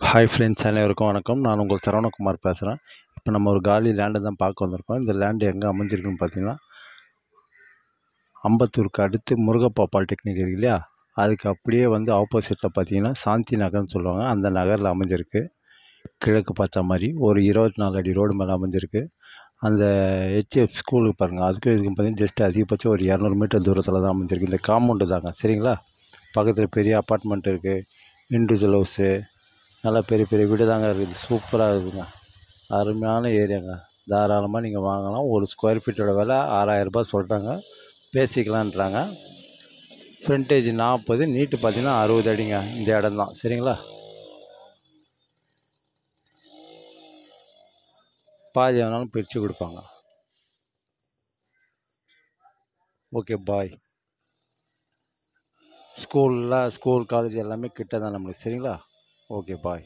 Hi friends, அனைவருக்கும் வணக்கம். நான் உங்கள் சரவணகுமார் பேசுகிறேன். இப்போ நம்ம ஒரு காலி லேண்டை தான் பார்க்க வந்திருக்கோம். இந்த லேண்டு எங்கே அமைஞ்சிருக்குன்னு பார்த்தீங்கன்னா, அம்பத்தூருக்கு அடுத்து முருகப்பா பாலிடெக்னிக் இருக்கு இல்லையா, அதுக்கு அப்படியே வந்து ஆப்போசிட்டில் பார்த்தீங்கன்னா சாந்தி நகர்னு சொல்லுவாங்க. அந்த நகரில் அமைஞ்சிருக்கு. கிழக்கு பார்த்த மாதிரி ஒரு 24 அடி ரோடு மேலே அமைஞ்சிருக்கு. அந்த ஹெச்எஃப் ஸ்கூலுக்கு பாருங்கள், அதுக்கும் இதுக்கும் பார்த்தீங்கன்னா ஜஸ்ட் அதிகபட்சம் ஒரு 200 மீட்டர் தூரத்தில் தான் அமைஞ்சிருக்கு. இந்த காம்பவுண்டு தாங்க, சரிங்களா. பக்கத்தில் பெரிய அப்பார்ட்மெண்ட் இருக்குது, இண்டிவிஜுவல் ஹவுஸு, நல்லா பெரிய பெரிய வீடு தாங்க இருக்குது. சூப்பராக இருக்குதுங்க. அருமையான ஏரியாங்க. தாராளமாக நீங்கள் வாங்கலாம். ஒரு ஸ்கொயர் ஃபீட்டோட விலை 6000 சொல்கிறாங்க. பேசிக்கலான்றாங்க. ஃப்ரண்டேஜ் 40, நீட்டு பார்த்தீங்கன்னா 60 அடிங்க. இந்த இடம் தான், சரிங்களா. பாதி வேணாலும் பிரித்து கொடுப்பாங்க. ஓகே, பாய். ஸ்கூல், காலேஜ் எல்லாமே கிட்ட தான் நம்மளுக்கு, சரிங்களா. ஓகே, பாய்.